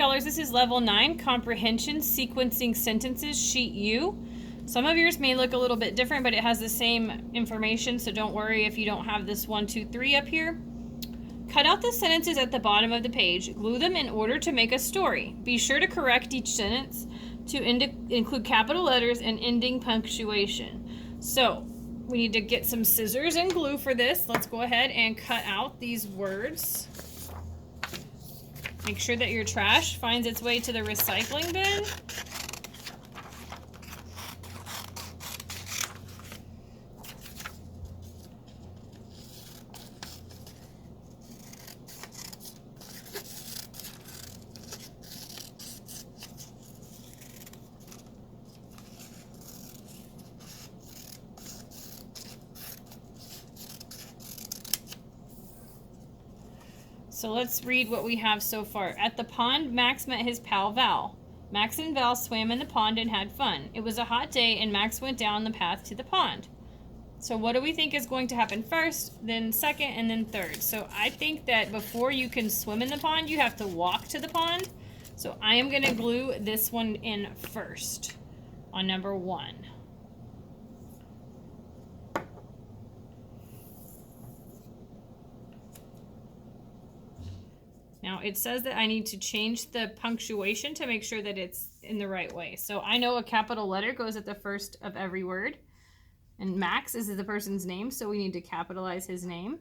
scholars, this is level 9, Comprehension, Sequencing Sentences, sheet U. Some of yours may look a little bit different, but it has the same information, so don't worry if you don't have this 1, 2, 3 up here. Cut out the sentences at the bottom of the page. Glue them in order to make a story. Be sure to correct each sentence to include capital letters and ending punctuation. So we need to get some scissors and glue for this. Let's go ahead and cut out these words. Make sure that your trash finds its way to the recycling bin. So let's read what we have so far. At the pond, Max met his pal Val. Max and Val swam in the pond and had fun. It was a hot day and Max went down the path to the pond. So what do we think is going to happen first, then second, and then third? So I think that before you can swim in the pond, you have to walk to the pond. So I am going to glue this one in first on number 1. Now it says that I need to change the punctuation to make sure that it's in the right way. So I know a capital letter goes at the first of every word. And Max is the person's name, so we need to capitalize his name.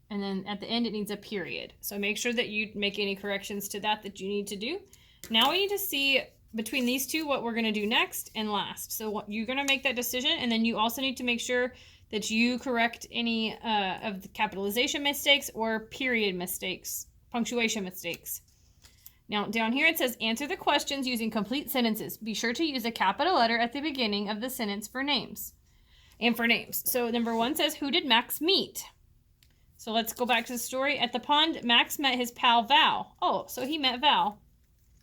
And then at the end it needs a period. So make sure that you make any corrections to that you need to do. Now we need to see between these two what we're going to do next and last. So you're going to make that decision, and then you also need to make sure that you correct any of the capitalization mistakes or period mistakes, punctuation mistakes. Now, down here it says, answer the questions using complete sentences. Be sure to use a capital letter at the beginning of the sentence for names. And for names. So number 1 says, who did Max meet? So let's go back to the story. At the pond, Max met his pal Val. Oh, so he met Val.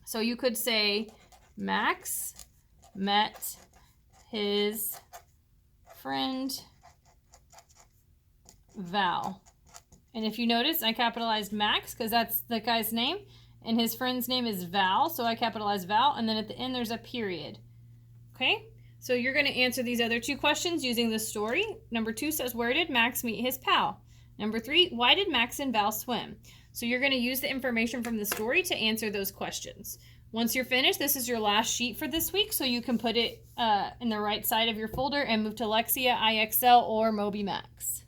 So you could say, Max met his friend Val. And if you notice, I capitalized Max because that's the guy's name, and his friend's name is Val, so I capitalized Val, and then at the end there's a period. Okay, so you're going to answer these other 2 questions using the story. Number 2 says, where did Max meet his pal? Number 3, why did Max and Val swim? So you're going to use the information from the story to answer those questions. Once you're finished, this is your last sheet for this week, so you can put it in the right side of your folder and move to Lexia, IXL, or Moby Max.